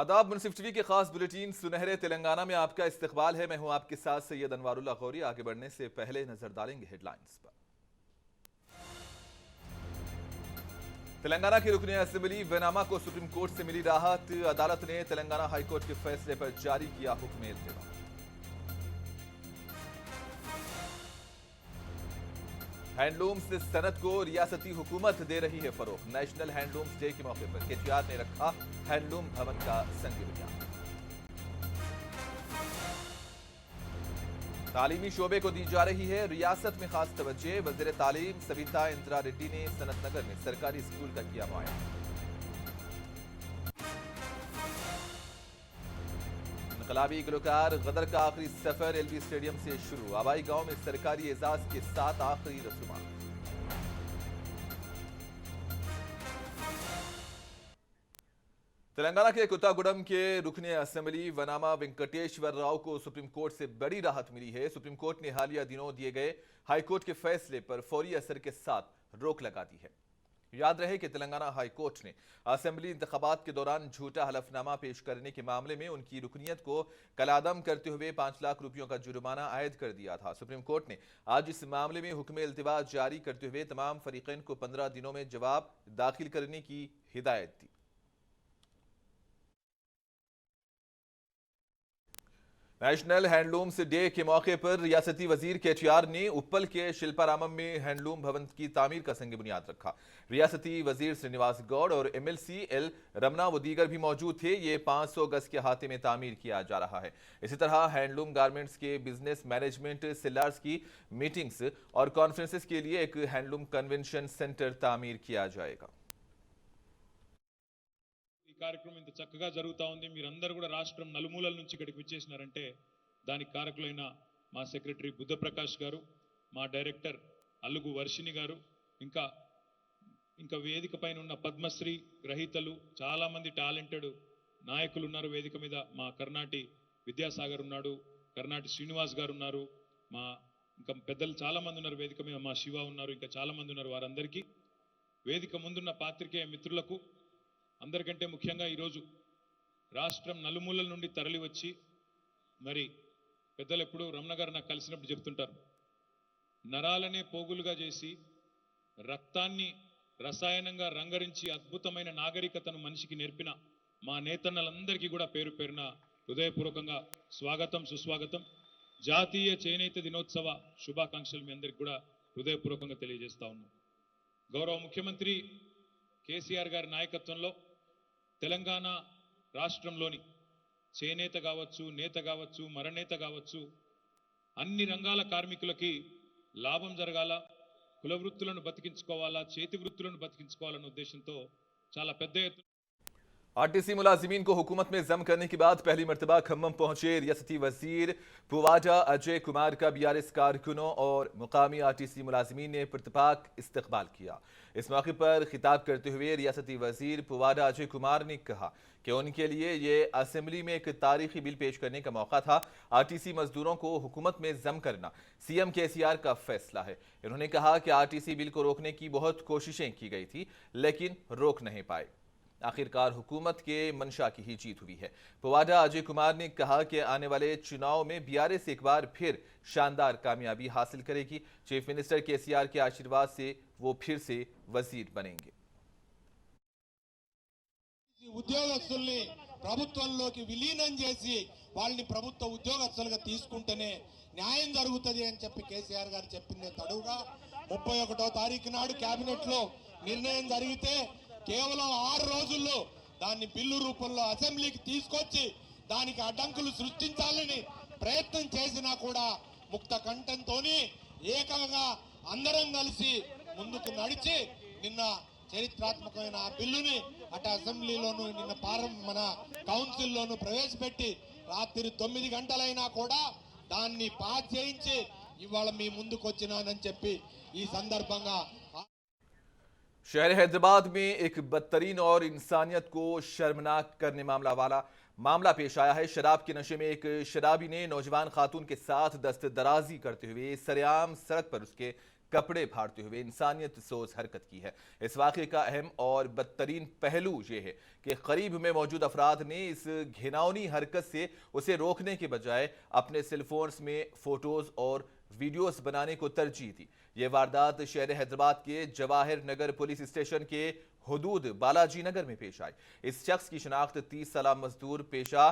आदाब मुनसिफ टीवी के खास बुलेटिन सुनहरे तेलंगाना में आपका इस्तकबाल है। मैं हूं आपके साथ सैयद अनवारुल्लाह गौरी। आगे बढ़ने से पहले नजर डालेंगे हेडलाइंस पर। तेलंगाना के रुकने असेंबली वनामा को सुप्रीम कोर्ट से मिली राहत। अदालत ने तेलंगाना हाईकोर्ट के फैसले पर जारी किया हुक्म इल्तिवा। हैंडलूम्स सनत को रियासती हुकूमत दे रही है फरोग। नेशनल हैंडलूम्स डे के मौके पर केटीआर ने रखा हैंडलूम भवन का संग बुनियाद। तालीमी शोबे को दी जा रही है रियासत में खास तवज्जो। वजीर तालीम सविता इंदिरा रेड्डी ने सनत नगर में सरकारी स्कूल का किया मुआयना। इनकलाबी गुलकार गदर का आखिरी सफर एलबी स्टेडियम से शुरू। आबाई गांव में सरकारी एजाज के साथ आखिरी रसूमात। तेलंगाना के कुत्तागुडम के रुकने असेंबली वनामा वेंकटेश्वर राव को सुप्रीम कोर्ट से बड़ी राहत मिली है। सुप्रीम कोर्ट ने हालिया दिनों दिए गए हाईकोर्ट के फैसले पर फौरी असर के साथ रोक लगा दी है। याद रहे कि तेलंगाना हाईकोर्ट ने असेंबली इंतखाबात के दौरान झूठा हलफनामा पेश करने के मामले में उनकी रुकनियत को कलादम करते हुए 5 लाख रुपयों का जुर्माना आयद कर दिया था। सुप्रीम कोर्ट ने आज इस मामले में हुक्म इल्तिवा जारी करते हुए तमाम फरीकैन को 15 दिनों में जवाब दाखिल करने की हिदायत दी। नेशनल हैंडलूम्स डे के मौके पर रियासती वजीर केटीआर ने उप्पल के शिल्पारामम में हैंडलूम भवन की तामीर का संग बुनियाद रखा। रियासती वजीर श्रीनिवास गौड़ और एमएलसी एल रमना व दीगर भी मौजूद थे। ये 500 गज के अहाते में तामीर किया जा रहा है। इसी तरह हैंडलूम गारमेंट्स के बिजनेस मैनेजमेंट सेलर्स की मीटिंग्स और कॉन्फ्रेंसेस के लिए एक हैंडलूम कन्वेंशन सेंटर तामीर किया जाएगा। కార్యక్రమం ఇంత చక్కగా జరుగుతా ఉంది। మీరందరూ కూడా రాష్ట్రం నలుమూలల నుంచి ఇక్కడికి విచ్చేసినారంటే దానికి కారకులైన మా సెక్రటరీ బుద్ధప్రకాష్ గారు, మా డైరెక్టర్ అల్లుగు వర్షిని గారు, ఇంకా వేదిక పైన ఉన్న పద్మశ్రీ గ్రహీతలు చాలా మంది టాలెంటెడ్ నాయకులు ఉన్నారు వేదిక మీద। మా కర్ణాటి విద్యాసాగర్ ఉన్నాడు, కర్ణాటి శ్రీనివాస్ గారు ఉన్నారు, మా ఇంకా పెద్దలు చాలా మంది ఉన్నారు వేదిక మీద, మా శివ ఉన్నారు, ఇంకా చాలా మంది ఉన్నారు। వారందరికీ వేదిక ముందున్న పాత్రికేయ మిత్రులకు అందరికంటే ముఖ్యంగా ఈరోజు రాష్ట్రం నలుమూలల నుండి తరలి వచ్చి మరి పెద్దలు ఎప్పుడు రమణ గారు నాకు కలిసినప్పుడు చెప్తుంటారు, నరాలనే పోగులుగా చేసి రక్తాన్ని రసాయనంగా రంగరించి అద్భుతమైన నాగరికతను మనిషికి నేర్పిన మా నేతన్నలందరికీ కూడా పేరు పేరున హృదయపూర్వకంగా స్వాగతం సుస్వాగతం। జాతీయ చేనేత దినోత్సవ శుభాకాంక్షలు మీ అందరికీ కూడా హృదయపూర్వకంగా తెలియజేస్తా ఉన్నాం। గౌరవ ముఖ్యమంత్రి కేసీఆర్ గారి నాయకత్వంలో తెలంగాణ రాష్ట్రంలోని చేనేత కావచ్చు, నేత కావచ్చు, మరనేత కావచ్చు, అన్ని రంగాల కార్మికులకి లాభం జరగాల, కుల వృత్తులను బతికించుకోవాలా, చేతి వృత్తులను బతికించుకోవాలన్న ఉద్దేశంతో చాలా పెద్ద ఎత్తున आरटीसी मुलाजिमीन को हुकूमत में जम करने के बाद पहली मरतबा खम्मम पहुंचे रियासती वजीर पुवाजा अजय कुमार का बीआरएस कारकुनों और मुकामी आरटीसी मुलाजिमीन ने प्रतिपाक इस्तकबाल किया। इस मौके पर खिताब करते हुए रियासती वजीर पुवाजा अजय कुमार ने कहा कि उनके लिए ये असेंबली में एक तारीखी बिल पेश करने का मौका था। आरटीसी मजदूरों को हुकूमत में जम करना सीएम केसीआर का फैसला है। इन्होंने कहा कि आरटीसी बिल को रोकने की बहुत कोशिशें की गई थी लेकिन रोक नहीं पाए। आखिरकार हुकूमत के मंशा की ही जीत हुई है। पुवाजा अजय कुमार ने कहा कि आने वाले चुनाव में बीआरएस एक बार फिर शानदार कामयाबी हासिल करेगी। चीफ मिनिस्टर केसीआर के आशीर्वाद से वो फिर से वजीर बनेंगे। ఉద్యోగస్తుల్ని ప్రభుత్వంలోకి విలీనం చేసి వాళ్ళని ప్రభుత్వ ఉద్యోగస్తులుగా తీసుకుంటేనే న్యాయం జరుగుతుంది అని చెప్పి కేసీఆర్ గారు చెప్పిందే తడుగా 31వ తారీఖు నాడు కేబినెట్ లో నిర్ణయం జరిగితే కేవలం 6 రోజుల్లో దాన్ని బిల్లు రూపంలో అసెంబ్లీకి తీసుకొచ్చి దానికి అడ్డంకులు సృష్టించాలని ప్రయత్నం చేసినా కూడా ముక్త కంఠంతోని ఏకంగా అందరం కలిసి ముందుకు నడిచి నిన్న చరిత్రాత్మకమైన ఆ బిల్లుని అటు అసెంబ్లీలోను నిన్న మన కౌన్సిల్లోను ప్రవేశపెట్టి రాత్రి 9 గంటలైనా కూడా దాన్ని పాస్ చేయించి ఇవాళ మీ ముందుకు వచ్చినానని చెప్పి ఈ సందర్భంగా शहर हैदराबाद में एक बदतरीन और इंसानियत को शर्मनाक करने मामला पेश आया है। शराब के नशे में एक शराबी ने नौजवान खातून के साथ दस्तदराजी करते हुए सरेआम सड़क पर उसके कपड़े फाड़ते हुए इंसानियत सोज हरकत की है। इस वाक़े का अहम और बदतरीन पहलू ये है कि करीब में मौजूद अफराद ने इस घिनौनी हरकत से उसे रोकने के बजाय अपने सेलफोन्स में फोटोज और वीडियोस बनाने को तरजीह दी। ये वारदात शहर हैदराबाद के जवाहिर नगर पुलिस स्टेशन के हुदूद बालाजी नगर में पेश आई। इस शख्स की शनाख्त 30 साल मजदूर पेशा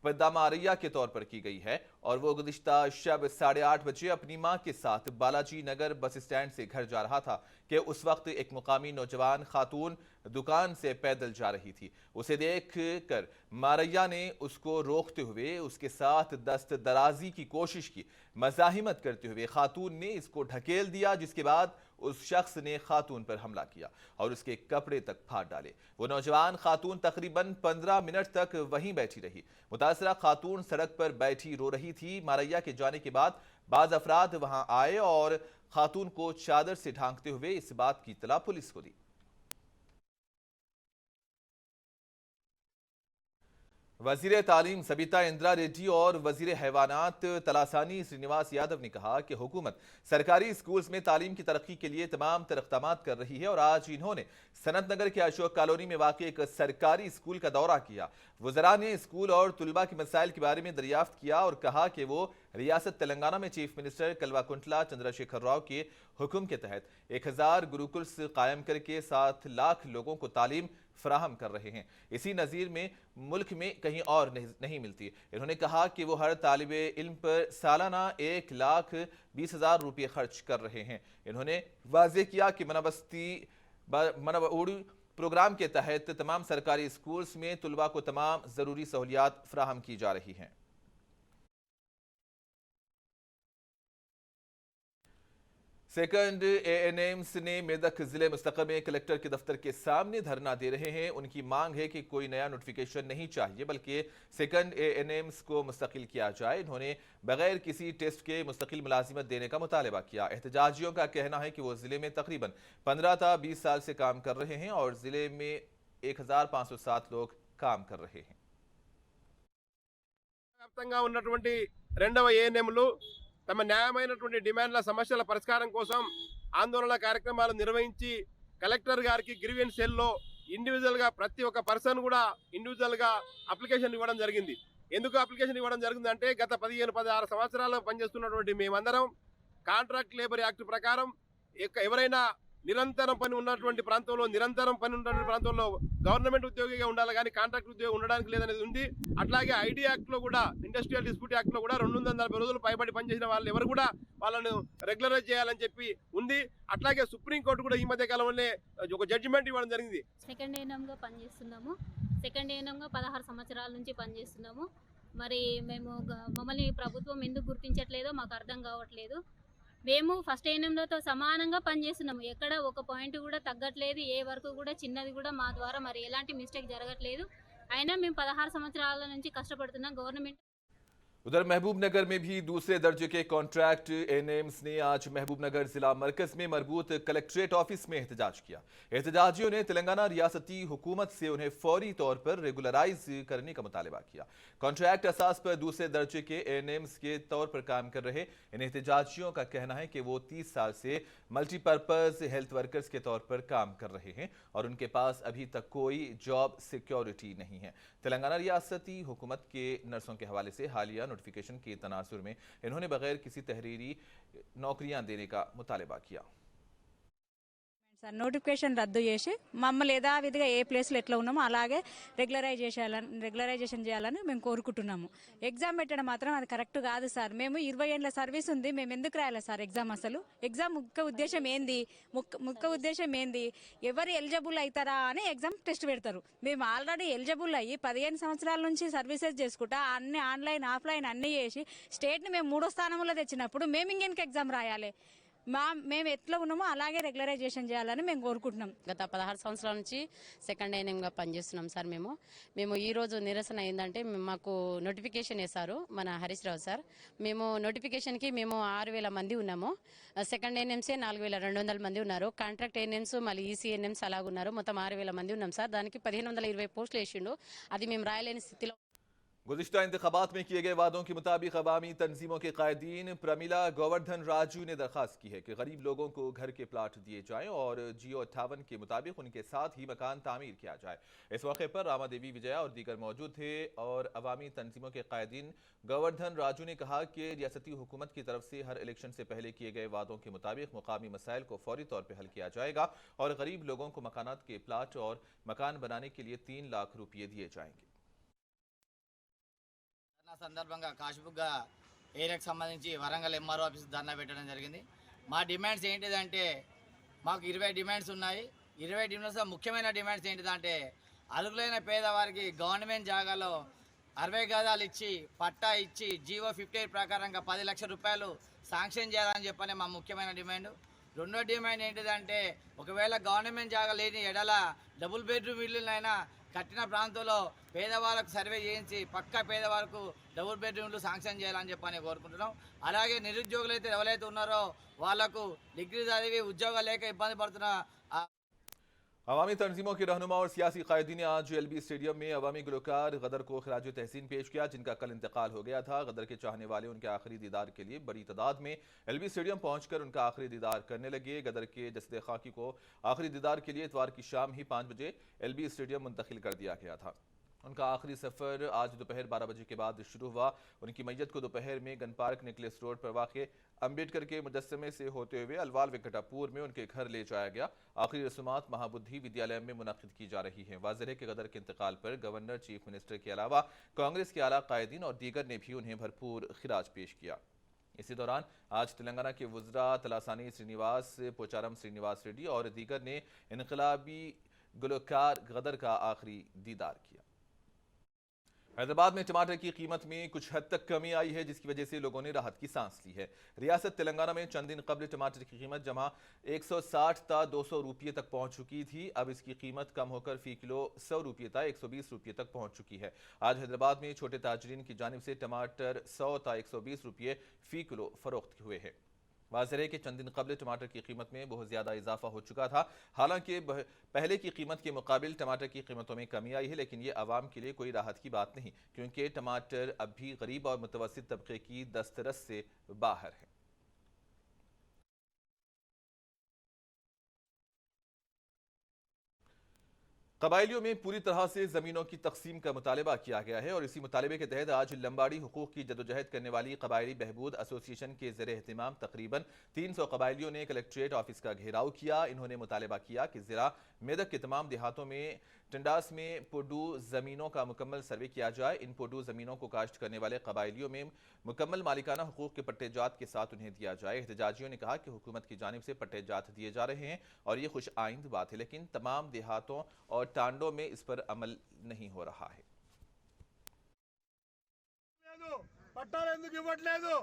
पदामारिया के तौर पर की गई है और वो गुज़िश्ता शब 8:30 बजे अपनी मां के साथ बालाजी नगर बस स्टैंड से घर जा रहा था कि उस वक्त एक मुकामी नौजवान खातून दुकान से पैदल जा रही थी। उसे देख कर मारैया ने उसको रोकते हुए उसके साथ दस्त दराजी की कोशिश की। मज़ाहिमत करते हुए खातून ने इसको ढकेल दिया, जिसके बाद उस शख्स ने खातून पर हमला किया और उसके कपड़े तक फाड़ डाले। वो नौजवान खातून तकरीबन 15 मिनट तक वहीं बैठी रही। मुतासरा खातून सड़क पर बैठी रो रही थी। मारैया के जाने के बाद बाज अफराद वहां आए और खातून को चादर से ढांकते हुए इस बात की इत्तला पुलिस को दी। वजीर तालीम सबिता इंदिरा रेड्डी और वजीर हैवानात तलासानी श्रीनिवास यादव ने कहा कि हुकूमत सरकारी स्कूल्स में तालीम की तरक्की के लिए तमाम तरक़्क़ामात कर रही है और आज इन्होंने सनत नगर के अशोक कॉलोनी में वाक़ एक सरकारी स्कूल का दौरा किया। वज़रा ने स्कूल और तुलबा के मसाइल के बारे में दरियाफ्त किया और कहा कि वो रियासत तेलंगाना में चीफ मिनिस्टर कल्वाकुंटला चंद्रशेखर राव के हुक्म के तहत 1000 गुरुकुल्स कायम करके 7 लाख लोगों को तालीम फराहम कर रहे हैं। इसी नज़ीर में मुल्क में कहीं और नहीं मिलती। इन्होंने कहा कि वो हर तालिबे इल्म पर सालाना 1,20,000 रुपये खर्च कर रहे हैं। इन्होंने वाज़ेह किया कि मनवउड़ प्रोग्राम के तहत तमाम सरकारी स्कूल्स में तुलबा को तमाम ज़रूरी सहूलियात फराहम की जा रही हैं। सेकंड एएनएम्स ने मेदक जिले मुस्तक़िल में कलेक्टर के दफ्तर के सामने धरना दे रहे हैं। उनकी मांग है कि कोई नया नोटिफिकेशन नहीं चाहिए बल्कि सेकंड एएनएम्स को मुस्तकिल किया जाए। इन्होंने बगैर किसी टेस्ट के मुस्तकिल मुलाजिमत देने का मुतालबा किया। एहतजाजियों का कहना है कि वो जिले में तकरीबन 15 था 20 साल से काम कर रहे हैं और जिले में 1507 लोग काम कर रहे हैं। వ్యాప్తంగా ఉన్నటువంటి రెండవ ఏఎన్ఎంలు తమ న్యాయమైనటువంటి డిమాండ్ల సమస్యల పరిష్కారం కోసం ఆందోళన కార్యక్రమాలు నిర్వహించి కలెక్టర్ గారికి గ్రీవెన్స్ సెల్లో ఇండివిజువల్గా ప్రతి ఒక్క పర్సన్ కూడా ఇండివిజువల్గా అప్లికేషన్ ఇవ్వడం జరిగింది. ఎందుకు అప్లికేషన్ ఇవ్వడం జరిగిందంటే గత 15-16 సంవత్సరాలు పనిచేస్తున్నటువంటి మేమందరం కాంట్రాక్ట్ లేబర్ యాక్ట్ ప్రకారం ఎవరైనా నిరంతరం పని ఉన్నటువంటి ప్రాంతంలో గవర్నమెంట్ ఉద్యోగిగా ఉండాలి కానీ కాంట్రాక్ట్ ఉద్యోగం ఉండడానికి లేదనేది ఉంది. అట్లాగే ఐడి యాక్ట్ లో కూడా ఇండస్ట్రియల్ డిస్ప్యూట్ యాక్ట్ లో కూడా 240 రోజులు పైబడి పనిచేసిన వాళ్ళు ఎవరు కూడా వాళ్ళను రెగ్యులరైజ్ చేయాలని చెప్పి ఉంది. అట్లాగే సుప్రీం కోర్టు కూడా ఈ మధ్య కాలంలోనే ఒక జడ్జిమెంట్ ఇవ్వడం జరిగింది. సెకండ్ ఏఎన్ఎంగా పనిచేస్తున్నాము. సెకండ్ ఏఎన్ఎంగా 16 సంవత్సరాల నుంచి పనిచేస్తున్నాము. మరి మమ్మల్ని ప్రభుత్వం ఎందుకు గుర్తించట్లేదో మాకు అర్థం కావట్లేదు. మేము ఫస్ట్ ఏఎన్ఎంలతో సమానంగా పనిచేస్తున్నాము. ఎక్కడ ఒక పాయింట్ కూడా తగ్గట్లేదు. ఏ వరకు కూడా చిన్నది కూడా మా ద్వారా మరి ఎలాంటి మిస్టేక్ జరగట్లేదు. అయినా మేము 16 సంవత్సరాల నుంచి కష్టపడుతున్నాం. గవర్నమెంట్ उधर महबूबनगर में भी दूसरे दर्जे के कॉन्ट्रैक्ट एएनएम्स ने आज महबूबनगर जिला मरकज में मरबूत कलेक्ट्रेट ऑफिस में एहतजाज किया। एहतजाजियों ने तेलंगाना रियासती हुकूमत से उन्हें फौरी तौर पर रेगुलराइज करने का मुतालबा किया। कॉन्ट्रैक्ट असास पर दूसरे दर्जे के एएनएम्स के तौर पर काम कर रहे इन एहतजाजियों का कहना है कि वो 30 साल से मल्टीपर्पज हेल्थ वर्कर्स के तौर पर काम कर रहे हैं और उनके पास अभी तक कोई जॉब सिक्योरिटी नहीं है। तेलंगाना रियासती हुकूमत के नर्सों के हवाले से हालिया नोटिफिकेशन के तनासुर में इन्होंने बगैर किसी तहरीरी नौकरियां देने का मुतालबा किया। సార్ నోటిఫికేషన్ రద్దు చేసి మమ్మల్ని యథావిధిగా ఏ ప్లేస్లో ఎట్లా ఉన్నామో అలాగే రెగ్యులరైజేషన్ చేయాలని మేము కోరుకుంటున్నాము. ఎగ్జామ్ పెట్టడం మాత్రం అది కరెక్ట్ కాదు సార్. మేము 20 ఏళ్ళ సర్వీస్ ఉంది. మేము ఎందుకు రాయాలి సార్ ఎగ్జామ్? అసలు ఎగ్జామ్ ముఖ్య ఉద్దేశం ఏంది? ఎవరు ఎలిజిబుల్ అవుతారా అని ఎగ్జామ్ టెస్ట్ పెడతారు. మేము ఆల్రెడీ ఎలిజిబుల్ అయ్యి 15 సంవత్సరాల నుంచి సర్వీసెస్ చేసుకుంటా అన్ని ఆన్లైన్ ఆఫ్లైన్ అన్నీ చేసి స్టేట్ని మేము 3వ స్థానంలో తెచ్చినప్పుడు మేము ఇంకెందుకు ఎగ్జామ్ రాయాలి? మేము ఎట్లా ఉన్నామో అలాగే రెగ్యులరైజేషన్ చేయాలని మేము కోరుకుంటున్నాం. గత 16 సంవత్సరాల నుంచి సెకండ్ ఏఎన్ఎంగా పనిచేస్తున్నాం సార్. మేము ఈ రోజు నిరసన ఏంటంటే మాకు నోటిఫికేషన్ వేశారు మన హరీష్ రావు సార్. మేము నోటిఫికేషన్కి 6,000 మంది ఉన్నాము. సెకండ్ ఏఎన్ఎంసే 4,200 మంది ఉన్నారు. కాంట్రాక్ట్ ఏఎన్ఎంస్ మళ్ళీ ఈసీఎన్ఎంస్ అలాగున్నారు. మొత్తం 6,000 మంది ఉన్నాం సార్. దానికి 1,520 పోస్టులు వేసిండు. అది మేము రాయలేని స్థితిలో गुज़िश्ता इंतखाबात में किए गए वादों के मुताबिक अवामी तंजीमों के कायदीन प्रमिला गोवर्धन राजू ने दरख्वास्त की है कि गरीब लोगों को घर के प्लाट दिए जाएं और जियो 58 के मुताबिक उनके साथ ही मकान तामीर किया जाए। इस मौके पर रामा देवी विजया और दीगर मौजूद थे और अवामी तंजीमों के कायदीन गोवर्धन राजू ने कहा कि रियासती हुकूमत की तरफ से हर इलेक्शन से पहले किए गए वादों के मुताबिक मुकामी मसाइल को फौरी तौर पर हल किया जाएगा और गरीब लोगों को मकानात के प्लाट और मकान बनाने के लिए 3 लाख रुपये दिए जाएंगे। సందర్భంగా కాశీబుగ్గ ఏరియాకి సంబంధించి వరంగల్ ఎంఆర్ఓ ఆఫీస్ ధర్నా పెట్టడం జరిగింది. మా డిమాండ్స్ ఏంటిదంటే మాకు 20 డిమాండ్స్ ఉన్నాయి. 20 డిమాండ్స్ ముఖ్యమైన డిమాండ్స్ ఏంటిదంటే అర్హులైన పేదవారికి గవర్నమెంట్ జాగాలో 60 గజాలు ఇచ్చి పట్టా ఇచ్చి జీవో 58 ప్రకారంగా 10 లక్షల రూపాయలు శాంక్షన్ చేయాలని చెప్పనే మా ముఖ్యమైన డిమాండ్. రెండో డిమాండ్ ఏంటిదంటే ఒకవేళ గవర్నమెంట్ జాగా లేని ఎడల డబుల్ బెడ్రూమ్ ఇళ్ళనైనా కట్టిన ప్రాంతంలో పేదవాళ్ళకు సర్వే చేయించి పక్కా పేదవాళ్ళకు డబుల్ బెడ్రూమ్లు శాంక్షన్ చేయాలని చెప్పని కోరుకుంటున్నాం. అలాగే నిరుద్యోగులు అయితే ఎవరైతే ఉన్నారో వాళ్లకు డిగ్రీ చదివి ఉద్యోగాలు లేక ఇబ్బంది పడుతున్న अवामी तंजीमों के रहनुमा और सियासी कायदीन ने आज एलबी स्टेडियम में अवामी गुलकार गदर को खराज तहसीन पेश किया, जिनका कल इंतकाल हो गया था। गदर के चाहने वाले उनके आखिरी दीदार के लिए बड़ी तादाद में एलबी स्टेडियम पहुंचकर उनका आखिरी दीदार करने लगे। गदर के जसद खाकी को आखिरी दीदार के लिए इतवार की शाम ही 5 बजे एलबी स्टेडियम मुंतकिल कर दिया गया था। उनका आखिरी सफ़र आज दोपहर 12 बजे के बाद शुरू हुआ। उनकी मैयत को दोपहर में गन पार्क नेकलेस रोड पर वाक़ अम्बेडकर के मुजस्समे से होते हुए अलवाल वेंकटापुर में उनके घर ले जाया गया। आखिरी रस्मात महाबुद्धि विद्यालय में मुनक़िद की जा रही हैं। वाज़ेह है कि गदर के इंतकाल पर गवर्नर, चीफ मिनिस्टर के अलावा कांग्रेस के आला कायदीन और दीगर ने भी उन्हें भरपूर खिराज पेश किया। इसी दौरान आज तेलंगाना के वज़रा तलासानी श्रीनिवास, पोचारम श्रीनिवास रेड्डी और दीगर ने इनकलाबी गुलकार गदर का आखिरी दीदार किया। हैदराबाद में टमाटर की कीमत में कुछ हद तक कमी आई है, जिसकी वजह से लोगों ने राहत की सांस ली है। रियासत तेलंगाना में चंद दिन कबल टमाटर की कीमत जमा 160 था 200 रुपये तक पहुंच चुकी थी। अब इसकी कीमत कम होकर फी किलो 100 रुपये था 120 रुपये तक पहुंच चुकी है। आज हैदराबाद में छोटे ताजरीन की जानिब से टमाटर 100 था 120 रुपये फी किलो फरोख्त हुए हैं। वाज़ेह है कि चंद दिन कबल टमाटर की कीमत में बहुत ज़्यादा इजाफा हो चुका था। हालांकि पहले की कीमत के मुकाबिल टमाटर की कीमतों में कमी आई है, लेकिन ये आवाम के लिए कोई राहत की बात नहीं, क्योंकि टमाटर अब भी गरीब और मुतवस्सित तबके की दस्तरस से बाहर है। कबायलियों में पूरी तरह से ज़मीनों की तकसीम का मुतालबा किया गया है और इसी मुतालबे के तहत आज लंबाड़ी हुकूक की जदोजहद करने वाली कबायली बहबूद एसोसिएशन के ज़ेर एहतिमाम तकरीबन 300 कबायलियों ने कलेक्ट्रेट ऑफिस का घेराव किया। इन्होंने मुतालबा किया कि ज़िला मेदक के तमाम देहातों में टंडास में पोडू ज़मीनों का मुकम्मल सर्वे किया जाए। इन पोडू ज़मीनों को काश्त करने वाले कबायलियों में मुकम्मल मालिकाना हुकूक के पट्टेजात के साथ उन्हें दिया जाए। एहतजाजियों ने कहा कि हुकूमत की जानिब से पट्टेजात दिए जा रहे हैं और ये खुश आइंद बात है, लेकिन तमाम देहातों और टांडों में इस पर अमल नहीं हो रहा है। పట్టాలు ఎందుకు ఇవ్వట్లేదు?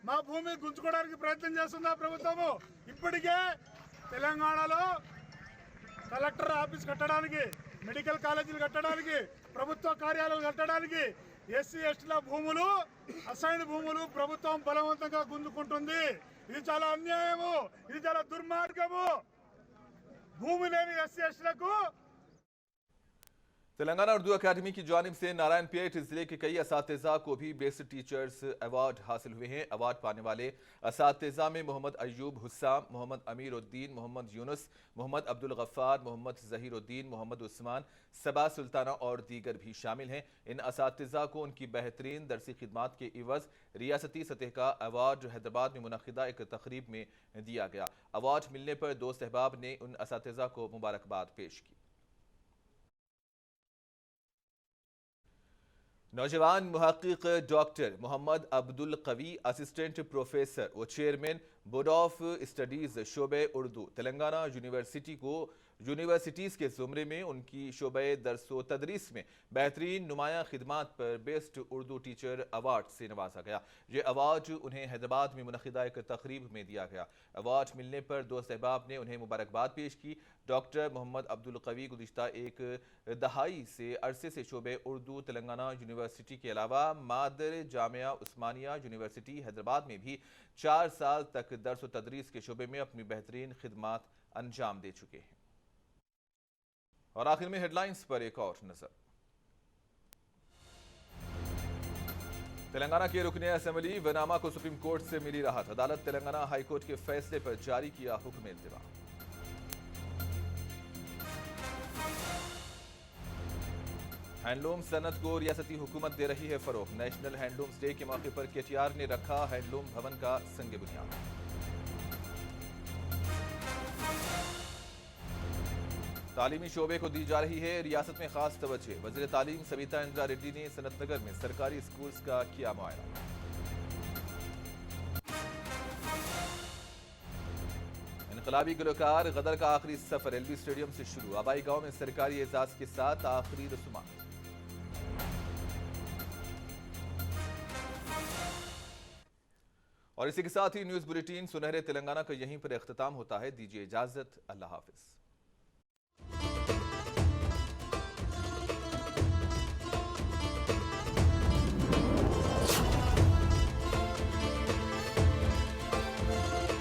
మా భూమి గుంజుకోవడానికి ప్రయత్నం చేస్తున్న ప్రభుత్వము ఇప్పటికే తెలంగాణలో కలెక్టర్ ఆఫీస్ కట్టడానికి, మెడికల్ కాలేజీలు కట్టడానికి, ప్రభుత్వ కార్యాలయాలు కట్టడానికి ఎస్సీ ఎస్టీల భూములు, అసైన్ భూములు ప్రభుత్వం బలవంతంగా గుంజుకుంటుంది. ఇది చాలా అన్యాయము, ఇది చాలా దుర్మార్గము. భూమి లేని ఎస్సీ ఎస్టీలకు तेलंगाना उर्दू अकादमी की जानिब से नारायणपेट जिले के कई असातिज़ा को भी बेस्ट टीचर्स अवार्ड हासिल हुए हैं। अवार्ड पाने वाले असातिज़ा में मोहम्मद अयूब हुस्साम, मोहम्मद अमीर उद्दीन, मोहम्मद यूनुस, मोहम्मद अब्दुल गफ्फार, मोहम्मद ज़हीर उद्दीन, मोहम्मद उस्मान, सबा सुल्ताना और दीगर भी शामिल हैं। इन असातिज़ा को उनकी बेहतरीन दरसी खिदमात के इवज़ रियासती सतह का अवार्ड हैदराबाद में मुनक़िदा एक तकरीब में दिया गया। अवार्ड मिलने पर दोस्त अहबाब ने उन असातिज़ा को मुबारकबाद पेश की। नौजवान मुहक्किक doctor Mohammed Abdul Qavi, assistant professor व चेयरमैन बोर्ड ऑफ स्टडीज़ शोबे उर्दू तेलंगाना यूनिवर्सिटी को यूनिवर्सिटीज़ के ज़ुमरे में उनकी शोबे दरसो तदरीस में बेहतरीन नुमाया खिदमात पर बेस्ट उर्दू टीचर अवार्ड से नवाजा गया। ये अवार्ड उन्हें हैदराबाद में मुनक़िदा एक तकरीब में दिया गया। अवार्ड मिलने पर दोस्त अहबाब ने उन्हें मुबारकबाद पेश की। डॉक्टर मोहम्मद अब्दुल कवी गुज़िश्ता एक दहाई से अरसे से शोबे उर्दू तेलंगाना यूनिवर्सिटी के अलावा मादर जामिया उस्मानिया यूनिवर्सिटी हैदराबाद में भी 4 साल तक दर्स व तदरीस के शोबे में अपनी बेहतरीन खिदमात अंजाम दे चुके हैं। और आखिर में हेडलाइंस पर एक और नजर। तेलंगाना के रुकने असेंबली वनामा को सुप्रीम कोर्ट से मिली राहत। अदालत तेलंगाना हाईकोर्ट के फैसले पर जारी किया हुक्म इंतवा। हैंडलूम सनत को रियासती हुकूमत दे रही है फरोग। नेशनल हैंडलूम्स डे के मौके पर केटीआर ने रखा हैंडलूम भवन का संग बुनियाद। तालीमी शोबे को दी जा रही है रियासत में खास तवज्जो। वज़ीर तालीम सविता इंदिरा रेड्डी ने सनतनगर में सरकारी स्कूल्स का किया मुआयना। इनकलाबी गुलकार गदर का आखिरी सफर एलबी स्टेडियम से शुरू। आबाई गांव में सरकारी एजाज के साथ आखिरी रसूमात। और इसी के साथ ही न्यूज बुलेटिन सुनहरे तेलंगाना का यहीं पर इख्तिताम होता है। दीजिए इजाजत, अल्लाह हाफिज।